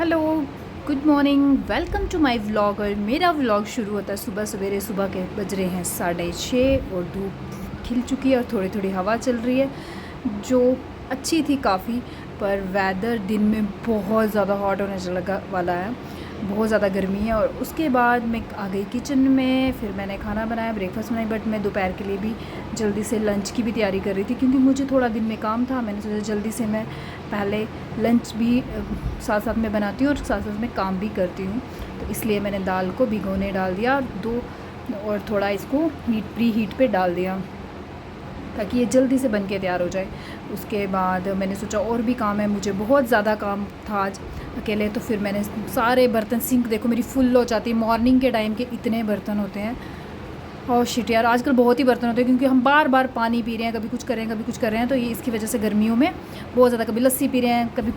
Hello, good morning, welcome to my vlog. और मेरा vlog शुरू होता है सुबह सवेरे। सुबह के बज रहे हैं 6:30 और धूप खिल चुकी है और थोड़ी थोड़ी हवा चल रही है जो अच्छी थी काफ़ी। पर वेदर दिन में बहुत ज़्यादा हॉट होने लगा वाला है, बहुत ज़्यादा गर्मी है। और उसके बाद मैं आ गई किचन में, फिर मैंने खाना बनाया, ब्रेकफास्ट बनाई। बट मैं दोपहर के लिए भी जल्दी से लंच की भी तैयारी कर रही थी क्योंकि मुझे थोड़ा दिन में काम था। मैंने सोचा जल्दी से मैं पहले लंच भी साथ साथ में बनाती हूँ और साथ साथ में काम भी करती हूँ। तो इसलिए मैंने दाल को भिगोने डाल दिया और थोड़ा इसको प्री हीट पे डाल दिया ताकि ये जल्दी से बन के तैयार हो जाए। उसके बाद मैंने सोचा और भी काम है, मुझे बहुत ज़्यादा काम था आज अकेले। तो फिर मैंने सारे बर्तन, सिंक देखो मेरी फुल हो जाती है। मॉर्निंग के टाइम के इतने बर्तन होते हैं और शिट यार, आजकल बहुत ही बर्तन होते हैं क्योंकि हम बार बार पानी पी रहे हैं, कभी कुछ कर रहे हैं, कभी कुछ कर रहे हैं। तो ये इसकी वजह से गर्मियों में बहुत ज़्यादा, कभी लस्सी पी रहे हैं, कभी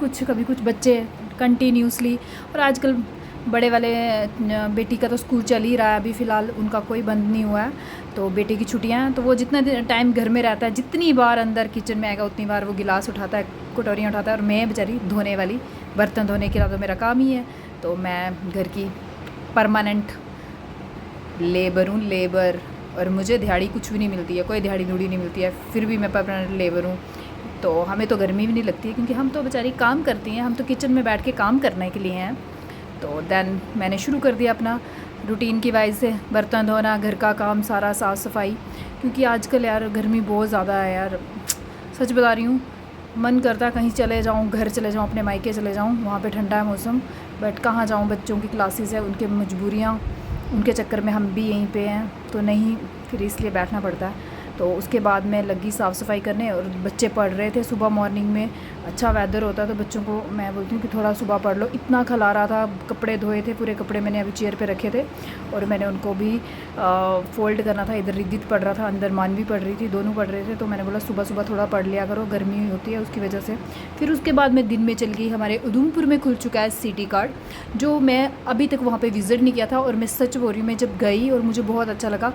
कुछ बच्चे कंटिन्यूसली। और आजकल बड़े वाले बेटी का तो स्कूल चल ही रहा है अभी फ़िलहाल, उनका कोई बंद नहीं हुआ है। तो बेटे की छुट्टियां हैं तो वो जितना टाइम घर में रहता है, जितनी बार अंदर किचन में आएगा उतनी बार वो गिलास उठाता है, कटोरियाँ उठाता है। और मैं बेचारी धोने वाली, बर्तन धोने के लिए तो मेरा काम ही है। तो मैं घर की परमानेंट लेबर हूँ, लेबर। और मुझे दिहाड़ी कुछ भी नहीं मिलती है, कोई दिहाड़ी धूड़ी नहीं मिलती है, फिर भी मैं परमानेंट लेबर हूँ। तो हमें तो गर्मी भी नहीं लगती है क्योंकि हम तो बेचारी काम करती हैं, हम तो किचन में बैठ के काम करने के लिए हैं। तो देन मैंने शुरू कर दिया अपना रूटीन की वाइज से बर्तन धोना, घर का काम सारा, साफ़ सफाई। क्योंकि आजकल यार गर्मी बहुत ज़्यादा है यार, सच बता रही हूँ। मन करता है कहीं चले जाऊँ, घर चले जाऊँ, अपने मायके चले जाऊँ, वहाँ पे ठंडा है मौसम। बट कहाँ जाऊँ, बच्चों की क्लासेस है, उनके मजबूरियाँ, उनके चक्कर में हम भी यहीं पे हैं तो नहीं, फिर इसलिए बैठना पड़ता है। तो उसके बाद मैं लगी साफ़ सफाई करने और बच्चे पढ़ रहे थे। सुबह मॉर्निंग में अच्छा वेदर होता है तो बच्चों को मैं बोलती हूँ कि थोड़ा सुबह पढ़ लो। इतना खला रहा था, कपड़े धोए थे, पूरे कपड़े मैंने अभी चेयर पे रखे थे और मैंने उनको भी फ़ोल्ड करना था। इधर रिद्धित पढ़ रहा था, अंदर मानवी पढ़ रही थी, दोनों पढ़ रहे थे। तो मैंने बोला सुबह सुबह थोड़ा पढ़ लिया करो, गर्मी होती है उसकी वजह से। फिर उसके बाद मैं दिन में चल गई। हमारे उधमपुर में खुल चुका है सिटी कार्ड, जो मैं अभी तक वहाँ पर विज़िट नहीं किया था। और मैं सच बोल रही हूँ, मैं जब गई और मुझे बहुत अच्छा लगा।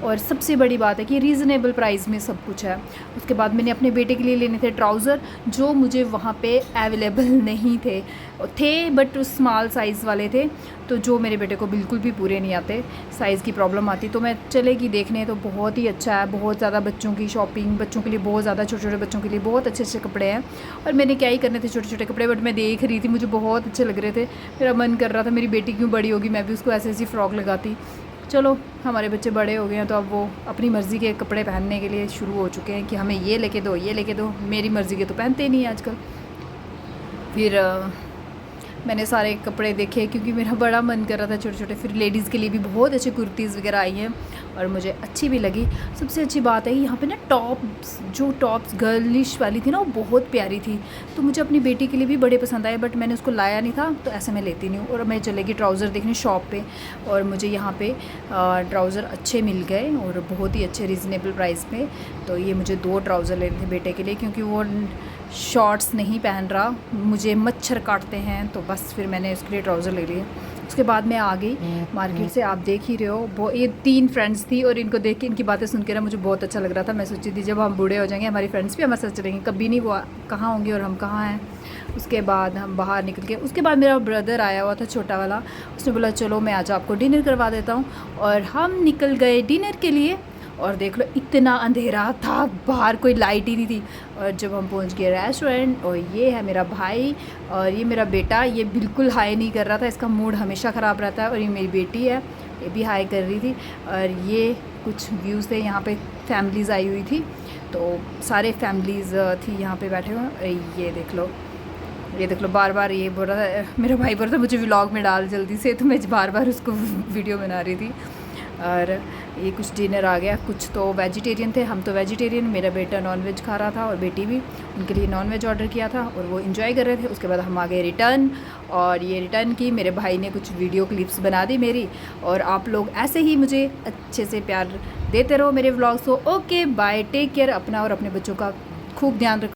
और सबसे बड़ी बात है कि रीज़नेबल प्राइस में सब कुछ है। उसके बाद मैंने अपने बेटे के लिए लेने थे ट्राउज़र, जो मुझे वहाँ पे अवेलेबल नहीं थे बट स्मॉल साइज़ वाले थे, तो जो मेरे बेटे को बिल्कुल भी पूरे नहीं आते, साइज़ की प्रॉब्लम आती। तो मैं चलेगी देखने, तो बहुत ही अच्छा है, बहुत ज़्यादा बच्चों की शॉपिंग, बच्चों के लिए बहुत ज़्यादा, छोटे छोटे बच्चों के लिए बहुत अच्छे अच्छे कपड़े हैं। और मैंने क्या ही करने थे छोटे छोटे कपड़े, बट मैं देख रही थी, मुझे बहुत अच्छे लग रहे थे। मेरा मन कर रहा था मेरी बेटी क्यों बड़ी होगी मैं भी उसको ऐसी ऐसी फ़्रॉक लगाती। चलो, हमारे बच्चे बड़े हो गए हैं तो अब वो अपनी मर्ज़ी के कपड़े पहनने के लिए शुरू हो चुके हैं कि हमें ये लेके दो, ये लेके दो। मेरी मर्ज़ी के तो पहनते ही नहीं आजकल। फिर मैंने सारे कपड़े देखे क्योंकि मेरा बड़ा मन कर रहा था छोटे छोटे। फिर लेडीज़ के लिए भी बहुत अच्छे कुर्तीज़ वगैरह आई हैं और मुझे अच्छी भी लगी। सबसे अच्छी बात है यहाँ पे ना टॉप्स गर्लिश वाली थी ना, वो बहुत प्यारी थी। तो मुझे अपनी बेटी के लिए भी बड़े पसंद आए, बट मैंने उसको लाया नहीं था तो ऐसे मैं लेती नहीं हूँ। और मैं चलेगी ट्राउज़र देखने शॉप पे, और मुझे यहाँ पे ट्राउज़र अच्छे मिल गए और बहुत ही अच्छे रीज़नेबल प्राइस पे। तो ये मुझे 2 ट्राउज़र लेने थे बेटे के लिए क्योंकि वो शॉर्ट्स नहीं पहन रहा, मुझे मच्छर काटते हैं। तो बस फिर मैंने उसके लिए ट्राउज़र ले लिए। उसके बाद मैं आ गई मार्केट से, आप देख ही रहे हो। वो ये 3 फ्रेंड्स थी और इनको देख के, इनकी बातें सुन के ना मुझे बहुत अच्छा लग रहा था। मैं सोची थी जब हम बूढ़े हो जाएंगे हमारी फ्रेंड्स भी हमारे साथ चलेंगे, कभी नहीं वो कहाँ होंगी और हम कहाँ हैं। उसके बाद हम बाहर निकल के, उसके बाद मेरा ब्रदर आया हुआ था छोटा वाला, उसने बोला चलो मैं आज आपको डिनर करवा देता हूँ। और हम निकल गए डिनर के लिए। और देख लो इतना अंधेरा था, बाहर कोई लाइट ही नहीं थी। और जब हम पहुंच गए रेस्टोरेंट, और ये है मेरा भाई और ये मेरा बेटा, ये बिल्कुल हाई नहीं कर रहा था, इसका मूड हमेशा ख़राब रहता है। और ये मेरी बेटी है, ये भी हाई कर रही थी। और ये कुछ व्यूज़ थे, यहाँ पे फैमिलीज़ आई हुई थी, तो सारे फैमिलीज़ थी यहाँ पे बैठे हुए। ये देख लो बार बार ये बोल रहा था, मेरा भाई बोल रहा था मुझे व्लॉग में डाल जल्दी से, तो मैं बार बार उसको वीडियो बना रही थी। और ये कुछ डिनर आ गया, कुछ तो वेजिटेरियन थे, हम तो वेजिटेरियन। मेरा बेटा नॉनवेज खा रहा था और बेटी भी, उनके लिए नॉनवेज ऑर्डर किया था और वो इन्जॉय कर रहे थे। उसके बाद हम आ गए रिटर्न, और ये रिटर्न की मेरे भाई ने कुछ वीडियो क्लिप्स बना दी मेरी। और आप लोग ऐसे ही मुझे अच्छे से प्यार देते रहो मेरे व्लॉग्स को। ओके बाय, टेक केयर, अपना और अपने बच्चों का खूब ध्यान रखो।